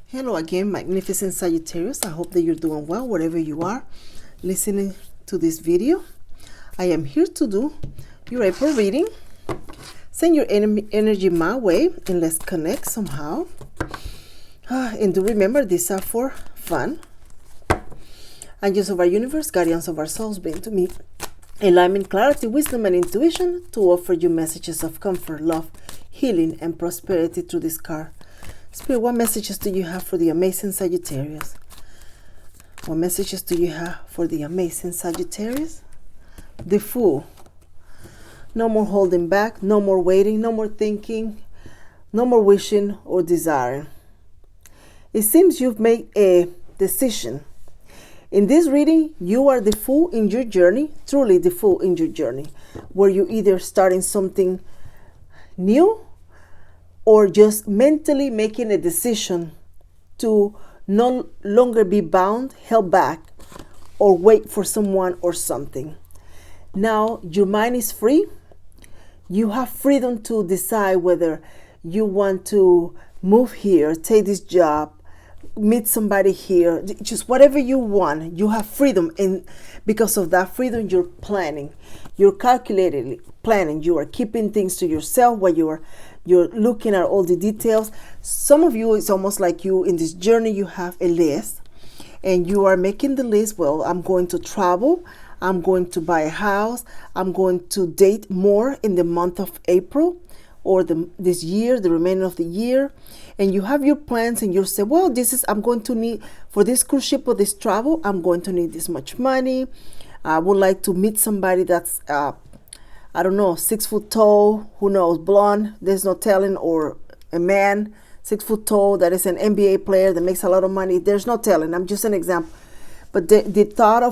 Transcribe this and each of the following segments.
Hello again, magnificent Sagittarius. I hope that you're doing well wherever you are listening to this video. I am here to do your April reading. Send your energy my way and let's connect somehow. And do remember, these are for fun. Angels of our universe, guardians of our souls, bring to me alignment, clarity, wisdom, and intuition to offer you messages of comfort, love, healing, and prosperity through this card. Spirit, what messages do you have for the amazing Sagittarius? What messages do you have for the amazing Sagittarius? The Fool. No more holding back, no more waiting, no more thinking, no more wishing or desiring. It seems you've made a decision. In this reading, you are the fool in your journey, truly the fool in your journey, where you're either starting something new or just mentally making a decision to no longer be bound, held back, or wait for someone or something. Now your mind is free. You have freedom to decide whether you want to move here, take this job, meet somebody here, just whatever you want. You have freedom, and because of that freedom, you're planning. You're calculated planning. You are keeping things to yourself while you're looking at all the details. Some of you, it's almost like you in this journey, you have a list and you are making the list. Well, I'm going to travel. I'm going to buy a house. I'm going to date more in the month of April or this year, the remainder of the year. And you have your plans and you say, well, I'm going to need, for this cruise ship or this travel, I'm going to need this much money. I would like to meet somebody that's, I don't know, 6 foot tall, who knows, blonde, there's no telling, or a man, 6 foot tall, that is an NBA player that makes a lot of money. There's no telling. I'm just an example. But the thought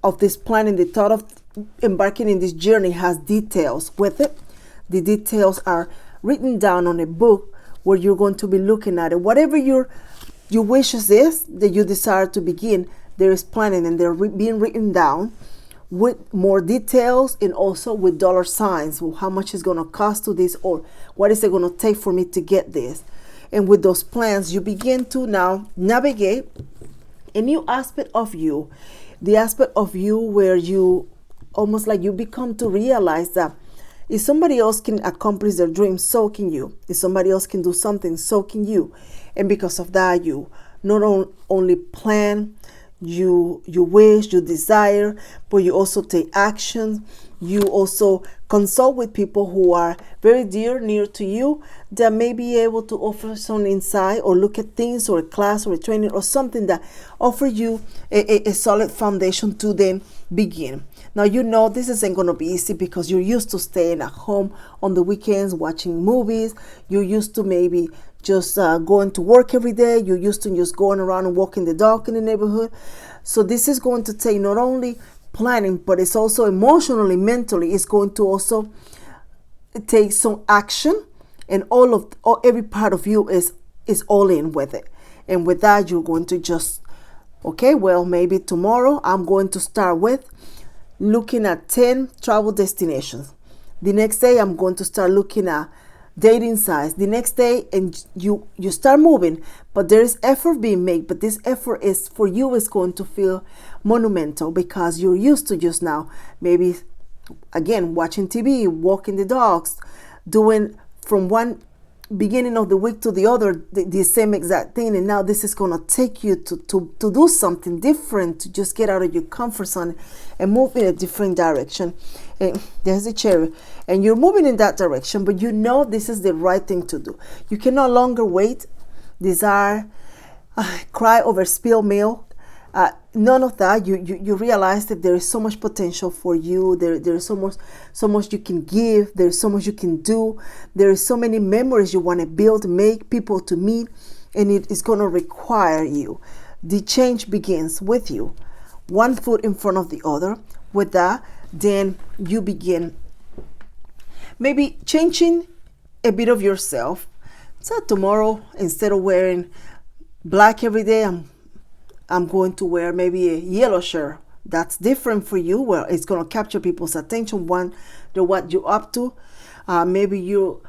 of this planning, the thought of embarking in this journey has details with it. The details are written down on a book where you're going to be looking at it. Whatever your wishes is that you desire to begin, there is planning, and they're being written down with more details and also with dollar signs. Well, how much is going to cost to this, or what is it going to take for me to get this? And with those plans, you begin to now navigate a new aspect of you, the aspect of you where you almost like you become to realize that if somebody else can accomplish their dreams, so can you. If somebody else can do something, so can you. And because of that, you not only plan, you wish, you desire, but you also take action. You also consult with people who are very near to you, that may be able to offer some insight or look at things, or a class or a training or something that offer you a solid foundation to then begin. Now, you know this isn't going to be easy because you're used to staying at home on the weekends, watching movies. You're used to maybe just going to work every day. You're used to just going around and walking the dog in the neighborhood. So this is going to take not only planning, but it's also emotionally, mentally, it's going to also take some action, and every part of you is all in with it. And with that, you're going to just, okay, well, maybe tomorrow I'm going to start with looking at 10 travel destinations. The next day, I'm going to start looking at dating sites. The next day, and you start moving, but there is effort being made. But this effort is for you is going to feel monumental because you're used to just now maybe again watching TV, walking the dogs, doing from one beginning of the week to the other the same exact thing. And now this is going to take you to do something different, to just get out of your comfort zone and move in a different direction. And there's a cherry, and you're moving in that direction, but you know this is the right thing to do. You can no longer wait, desire, cry over spilled milk. None of that. You realize that there is so much potential for you. There is so much you can give. There is so much you can do. There is so many memories you want to build, make, people to meet, and it is going to require you. The change begins with you, one foot in front of the other. With that, then you begin maybe changing a bit of yourself. So tomorrow, instead of wearing black every day, I'm going to wear maybe a yellow shirt. That's different for you. Well, it's going to capture people's attention, what you're up to. Maybe you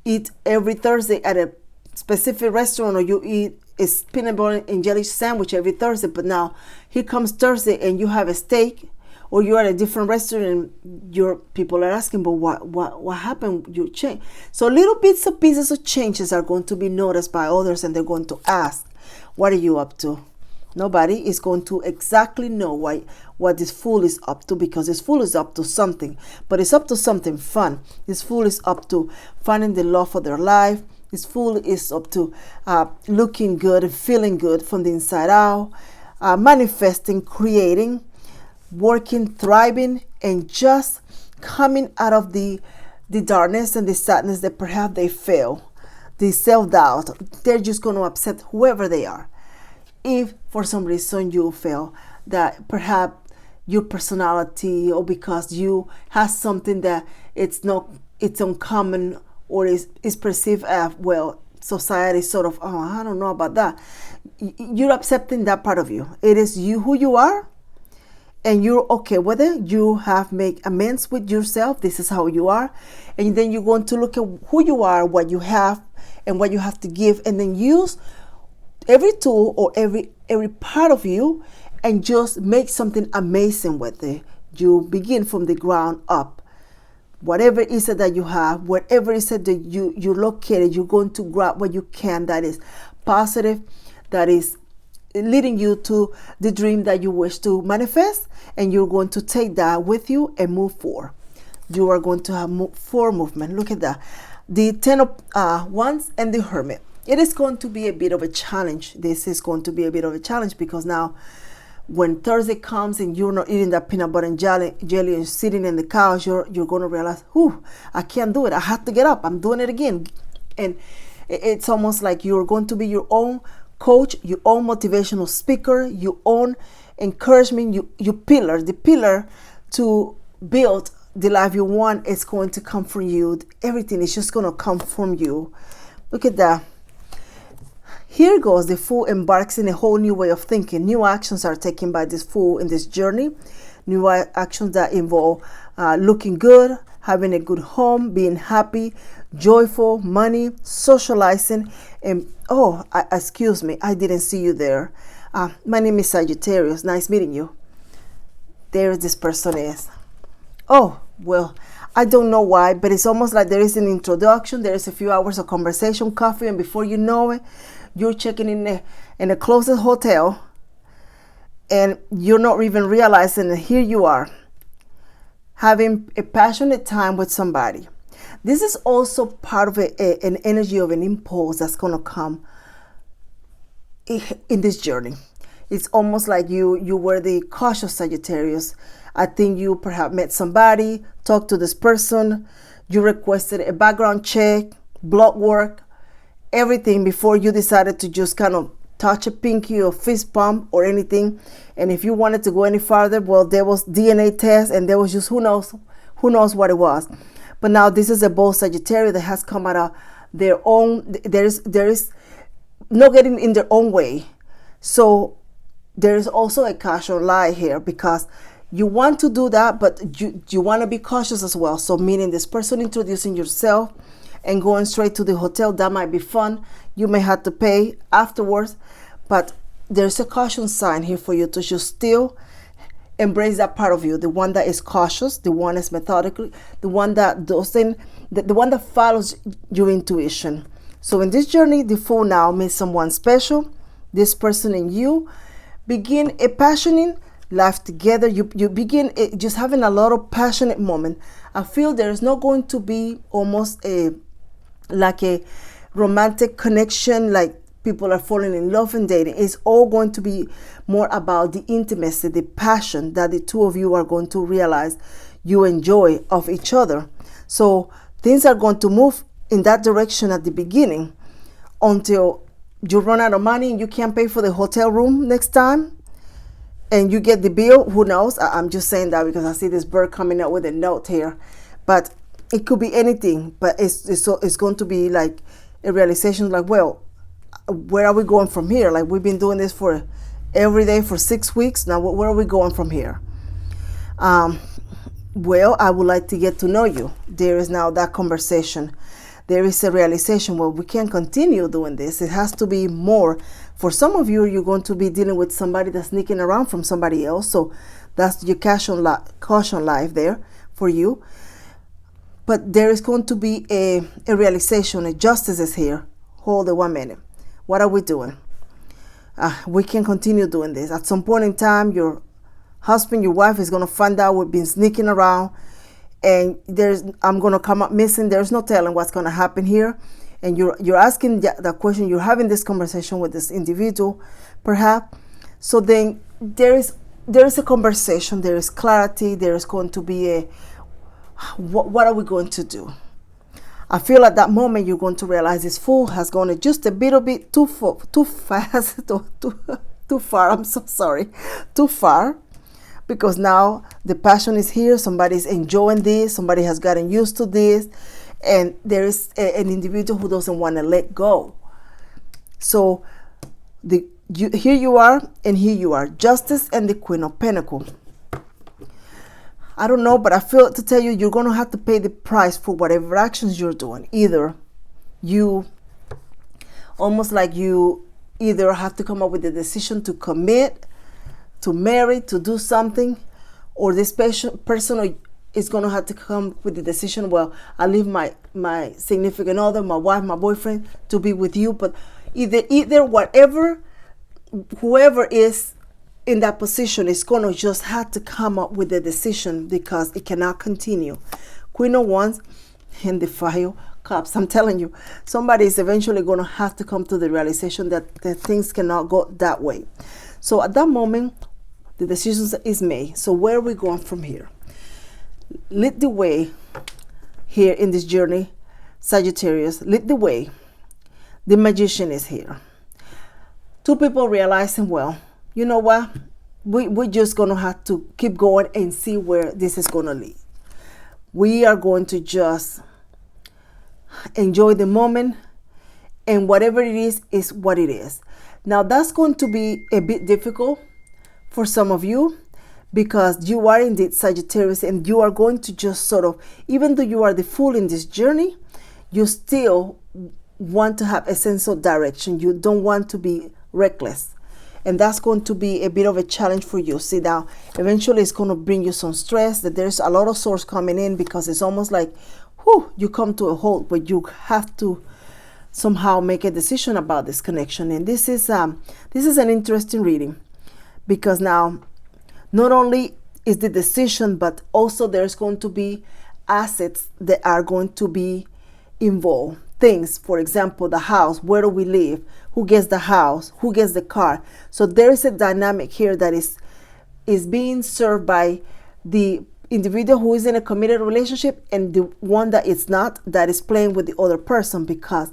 eat every Thursday at a specific restaurant, or you eat it's peanut butter and jelly sandwich every Thursday, but now here comes Thursday and you have a steak, or you're at a different restaurant and your people are asking, but what happened? You changed. So little bits of pieces of changes are going to be noticed by others, and they're going to ask, what are you up to? Nobody is going to exactly know what this fool is up to, because this fool is up to something, but it's up to something fun. This fool is up to finding the love of their life. This fool is up to looking good and feeling good from the inside out, manifesting, creating, working, thriving, and just coming out of the darkness and the sadness that perhaps they feel, the self-doubt. They're just going to upset whoever they are. If for some reason you feel that perhaps your personality, or because you have something that it's uncommon, or is perceived as, well, society sort of, oh, I don't know about that. You're accepting that part of you. It is you who you are, and you're okay with it. You have made amends with yourself. This is how you are. And then you're going to look at who you are, what you have, and what you have to give, and then use every tool or every part of you and just make something amazing with it. You begin from the ground up. Whatever it is that you have, whatever it is that you're located, you're going to grab what you can that is positive, that is leading you to the dream that you wish to manifest, and you're going to take that with you and move forward. You are going to have forward movement. Look at that. The 10 of Wands and the Hermit. It is going to be a bit of a challenge. This is going to be a bit of a challenge, because now when Thursday comes and you're not eating that peanut butter and jelly and sitting in the couch, you're going to realize, I can't do it. I have to get up. I'm doing it again. And it's almost like you're going to be your own coach, your own motivational speaker, your own encouragement, your pillar. The pillar to build the life you want is going to come from you. Everything is just going to come from you. Look at that. Here goes the Fool embarks in a whole new way of thinking. New actions are taken by this Fool in this journey. New actions that involve looking good, having a good home, being happy, joyful, money, socializing, and excuse me, I didn't see you there. My name is Sagittarius. Nice meeting you. There this person is. Oh, well, I don't know why, but it's almost like there is an introduction. There is a few hours of conversation, coffee, and before you know it, you're checking in the closest hotel, and you're not even realizing that here you are having a passionate time with somebody. This is also part of an energy of an impulse that's going to come in this journey. It's almost like you were the cautious Sagittarius. I think you perhaps met somebody, talked to this person, you requested a background check, blood work, everything before you decided to just kind of touch a pinky or fist bump or anything. And if you wanted to go any farther, well, there was DNA test, and there was just who knows what it was. But now this is a bold Sagittarius that has come out of their own. There is no getting in their own way. So there is also a casual lie here, because you want to do that, but you want to be cautious as well. So meaning this person introducing yourself and going straight to the hotel, that might be fun. You may have to pay afterwards, but there's a caution sign here for you to just still embrace that part of you, the one that is cautious, the one is methodical, the one that doesn't, the one that follows your intuition. So in this journey, the Fool now meets someone special. This person and you begin a passionate life together. You begin just having a lot of passionate moment. I feel there is not going to be almost like a romantic connection, like people are falling in love and dating. It's all going to be more about the intimacy, the passion that the two of you are going to realize you enjoy of each other. So things are going to move in that direction at the beginning until you run out of money and you can't pay for the hotel room next time and you get the bill. Who knows? I'm just saying that because I see this bird coming out with a note here, but it could be anything. But it's going to be like a realization, like, well, where are we going from here? Like, we've been doing this for every day for 6 weeks now. Where are we going from here? Well, I would like to get to know you. There is now that conversation. There is a realization, well, we can't continue doing this. It has to be more For some of you, you're going to be dealing with somebody that's sneaking around from somebody else. So that's your caution life there for you. But there is going to be a realization, a justice is here. Hold it 1 minute. What are we doing? We can continue doing this. At some point in time, your husband, your wife is going to find out we've been sneaking around, and I'm going to come up missing. There's no telling what's going to happen here. And you're asking the question, you're having this conversation with this individual, perhaps. So then there is a conversation, there is clarity, there is going to be what are we going to do? I feel at that moment you're going to realize this fool has gone just a little bit too fast, too far. I'm so sorry, too far. Because now the passion is here, somebody's enjoying this, somebody has gotten used to this, and there is an individual who doesn't want to let go. So here you are, and here you are, Justice and the Queen of Pentacles. I don't know, but I feel to tell you, you're going to have to pay the price for whatever actions you're doing. Either you either have to come up with a decision to commit, to marry, to do something, or this person is going to have to come with the decision, well, I leave my significant other, my wife, my boyfriend, to be with you. But either whoever is in that position is going to just have to come up with a decision, because it cannot continue. Queen of Wands and the Five of Cups. I'm telling you, somebody is eventually going to have to come to the realization that things cannot go that way. So at that moment, the decision is made. So where are we going from here? Lead the way here in this journey, Sagittarius. Lead the way. The Magician is here. Two people realizing, well, you know what? We're just going to have to keep going and see where this is going to lead. We are going to just enjoy the moment, and whatever it is what it is. Now, that's going to be a bit difficult for some of you, because you are indeed Sagittarius, and you are going to just sort of, even though you are the fool in this journey, you still want to have a sense of direction. You don't want to be reckless. And that's going to be a bit of a challenge for you. See, now, eventually it's going to bring you some stress, that there's a lot of source coming in, because it's almost like, whew, you come to a halt, but you have to somehow make a decision about this connection. And this is an interesting reading, because now, not only is the decision, but also there's going to be assets that are going to be involved. Things, for example, the house, where do we live? Who gets the house? Who gets the car? So there is a dynamic here that is being served by the individual who is in a committed relationship, and the one that is not, that is playing with the other person, because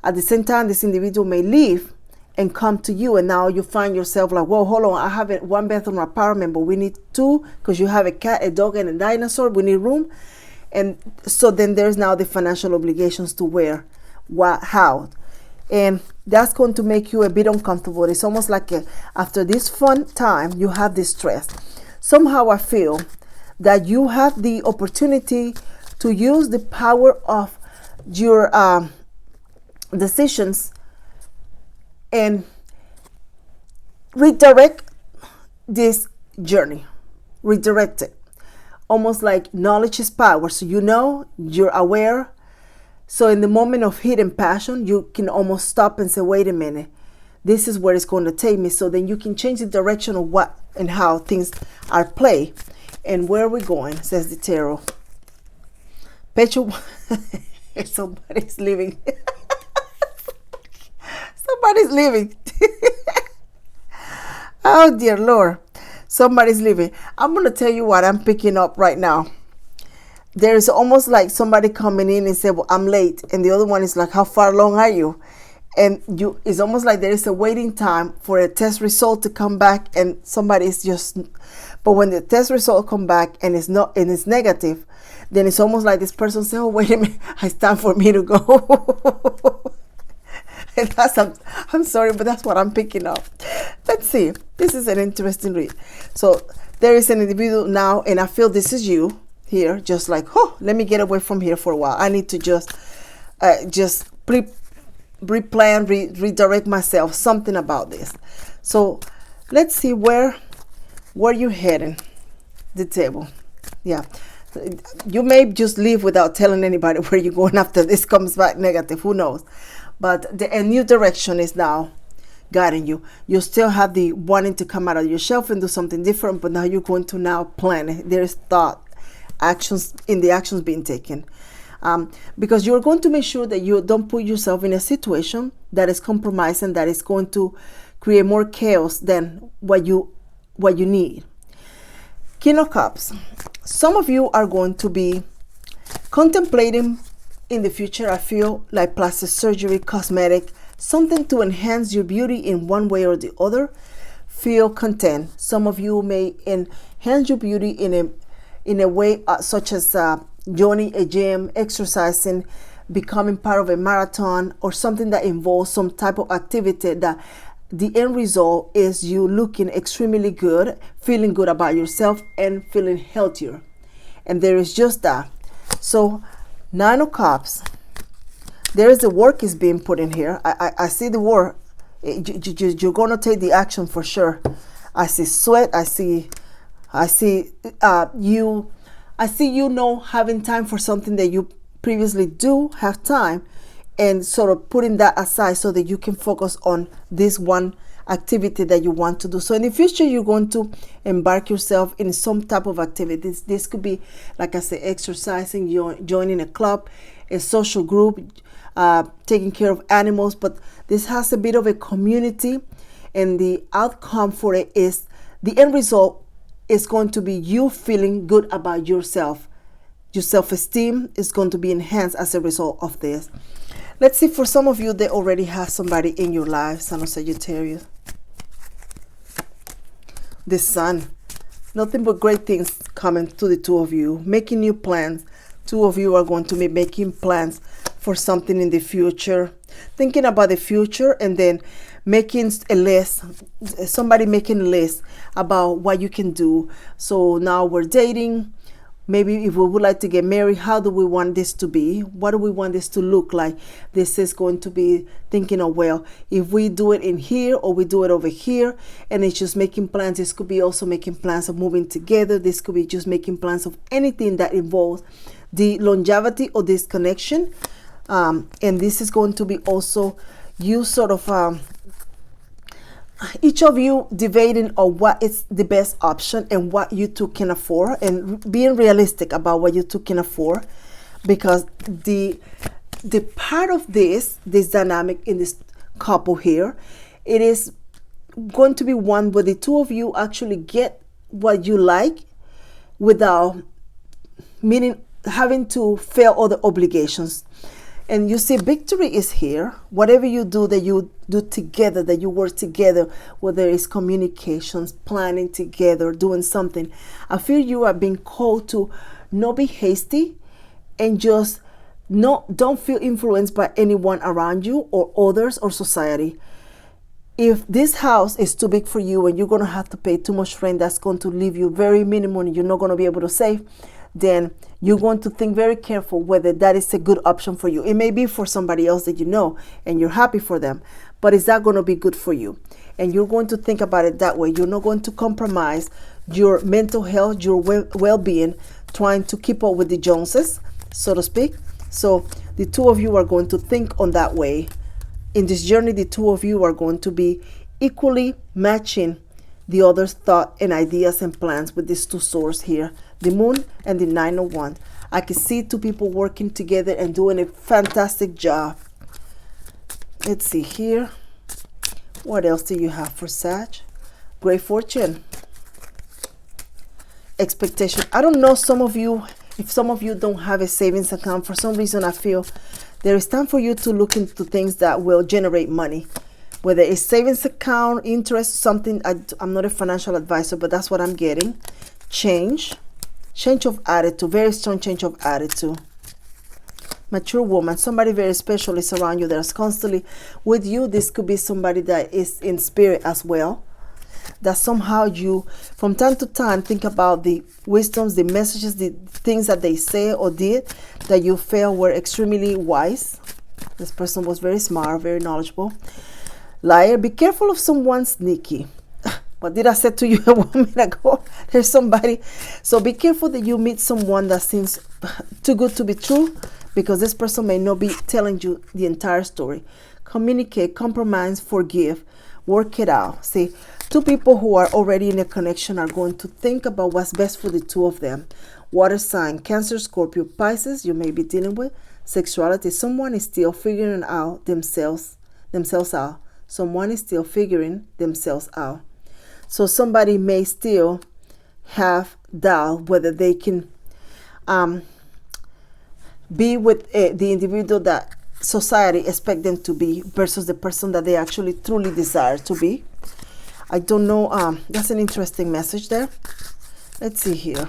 at the same time this individual may leave and come to you, and now you find yourself like, whoa, hold on, I have a one bedroom apartment, but we need two, because you have a cat, a dog, and a dinosaur. We need room. And so then there's now the financial obligations to where, what, how. And that's going to make you a bit uncomfortable. It's almost like after this fun time, you have this stress. Somehow I feel that you have the opportunity to use the power of your decisions and redirect this journey. Redirect it. Almost like knowledge is power. So you know, you're aware. So in the moment of heat and passion, you can almost stop and say, wait a minute, this is where it's going to take me. So then you can change the direction of what and how things are played. And where are we going, says the tarot. Somebody's leaving. Somebody's leaving. Oh, dear Lord. Somebody's leaving. I'm going to tell you what I'm picking up right now. There's almost like somebody coming in and say, well, I'm late. And the other one is like, how far along are you? And it's almost like there is a waiting time for a test result to come back, and somebody is just, but when the test result come back and it's not, and it's negative, then it's almost like this person says, oh, wait a minute, it's time for me to go. And I'm sorry, but that's what I'm picking up. Let's see. This is an interesting read. So there is an individual now, and I feel this is you here, just like, oh, let me get away from here for a while. I need to just replan, redirect myself, something about this. So let's see where you're heading. The table. Yeah, you may just leave without telling anybody where you're going after this comes back negative, who knows. But a new direction is now guiding you. You still have the wanting to come out of your shelf and do something different, but now you're going to now plan it. There's thought, actions being taken. Because you're going to make sure that you don't put yourself in a situation that is compromising, that is going to create more chaos than what you need. King of Cups. Some of you are going to be contemplating in the future, I feel like plastic surgery, cosmetic, something to enhance your beauty in one way or the other. Feel content. Some of you may enhance your beauty in a way such as joining a gym, exercising, becoming part of a marathon, or something that involves some type of activity that the end result is you looking extremely good, feeling good about yourself, and feeling healthier. And there is just that. So 9 of Cups, there is the work is being put in here. I see the work. You're going to take the action for sure. I see sweat. I see you having time for something that you previously do have time, and sort of putting that aside so that you can focus on this one activity that you want to do. So in the future, you're going to embark yourself in some type of activities. This could be, like I said, exercising, joining a club, a social group, taking care of animals. But this has a bit of a community, and the outcome for it is the end result is going to be you feeling good about yourself. Your self-esteem is going to be enhanced as a result of this. Let's see, for some of you, they already have somebody in your life, Son of Sagittarius. The Sun. Nothing but great things coming to the two of you. Making new plans. Two of you are going to be making plans for something in the future. Thinking about the future, and then making a list. Somebody making a list about what you can do. So now we're dating. Maybe if we would like to get married, how do we want this to be? What do we want this to look like? This is going to be thinking of, well, if we do it in here or we do it over here, and it's just making plans. This could be also making plans of moving together. This could be just making plans of anything that involves the longevity of this connection. And this is going to be also you sort of each of you debating on what is the best option and what you two can afford, and being realistic about what you two can afford, because the part of this dynamic in this couple here, it is going to be one where the two of you actually get what you like without having to fail other obligations. And you see, victory is here. Whatever you do, that you do together, that you work together, whether it's communications, planning together, doing something. I feel you are being called to not be hasty, and just don't feel influenced by anyone around you or others or society. If this house is too big for you and you're going to have to pay too much rent, that's going to leave you very minimum and you're not going to be able to save, then you're going to think very careful whether that is a good option for you. It may be for somebody else that you know and you're happy for them, but is that going to be good for you? And you're going to think about it that way. You're not going to compromise your mental health, your well-being, trying to keep up with the Joneses, so to speak. So the two of you are going to think on that way. In this journey, the two of you are going to be equally matching the other's thought and ideas and plans with these two swords here, the Moon and the 9 of Wands. I can see two people working together and doing a fantastic job. Let's see here. What else do you have for Sag? Great fortune. Expectation. I don't know, some of you, if some of you don't have a savings account, for some reason I feel there is time for you to look into things that will generate money. Whether it's savings account, interest, something. I'm not a financial advisor, but that's what I'm getting. Change of attitude, very strong change of attitude. Mature woman, somebody very special is around you that is constantly with you. This could be somebody that is in spirit as well. That somehow you, from time to time, think about the wisdoms, the messages, the things that they say or did that you felt were extremely wise. This person was very smart, very knowledgeable. Liar, be careful of someone sneaky. What did I say to you a moment ago? There's somebody. So be careful that you meet someone that seems too good to be true, because this person may not be telling you the entire story. Communicate, compromise, forgive, work it out. See, two people who are already in a connection are going to think about what's best for the two of them. Water sign, Cancer, Scorpio, Pisces, you may be dealing with. Sexuality, someone is still figuring out themselves out. Someone is still figuring themselves out. So somebody may still have doubt whether they can be with the individual that society expects them to be versus the person that they actually truly desire to be. I don't know. That's an interesting message there. Let's see here.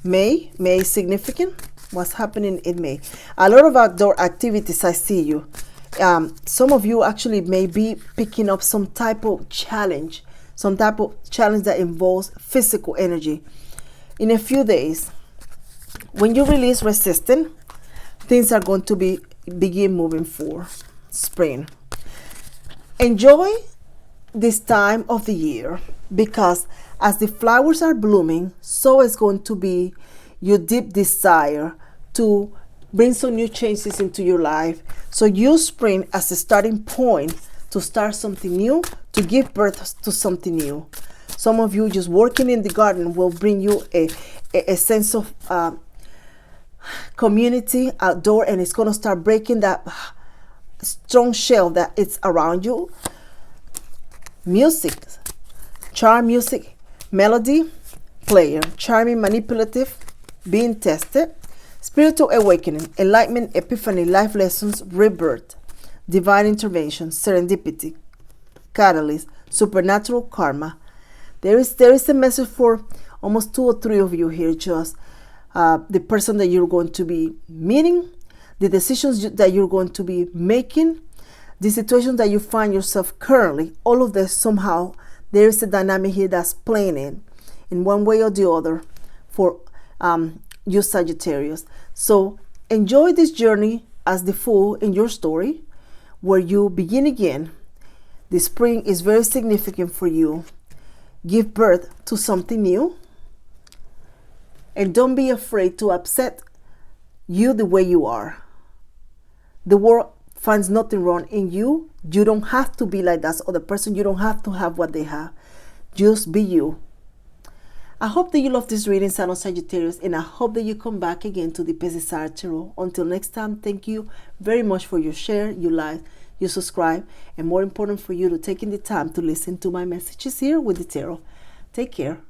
May is significant. What's happening in May? A lot of outdoor activities. I see you. Some of you actually may be picking up some type of challenge that involves physical energy. In a few days, when you release resistance, things are going to begin moving forward. Spring. Enjoy this time of the year, because as the flowers are blooming, so is going to be your deep desire to bring some new changes into your life. So use spring as a starting point to start something new, to give birth to something new. Some of you just working in the garden will bring you a sense of community outdoor, and it's going to start breaking that strong shell that it's around you. Music, charm, music, melody, player, charming, manipulative, being tested. Spiritual awakening, enlightenment, epiphany, life lessons, rebirth, divine intervention, serendipity, catalyst, supernatural karma. There is a message for almost 2 or 3 of you here. Just the person that you're going to be meeting, the decisions that you're going to be making, the situation that you find yourself currently. All of this, somehow there is a dynamic here that's playing in one way or the other for you Sagittarius. So enjoy this journey as the Fool in your story, where you begin again. The spring is very significant for you. Give birth to something new, and don't be afraid to accept you the way you are. The world finds nothing wrong in you. You don't have to be like that other person. You don't have to have what they have. Just be you. I hope that you love this reading, Sign of Sagittarius, and I hope that you come back again to the Pesisar Tarot. Until next time, thank you very much for your share, your like, your subscribe, and more important, for you to taking the time to listen to my messages here with the tarot. Take care.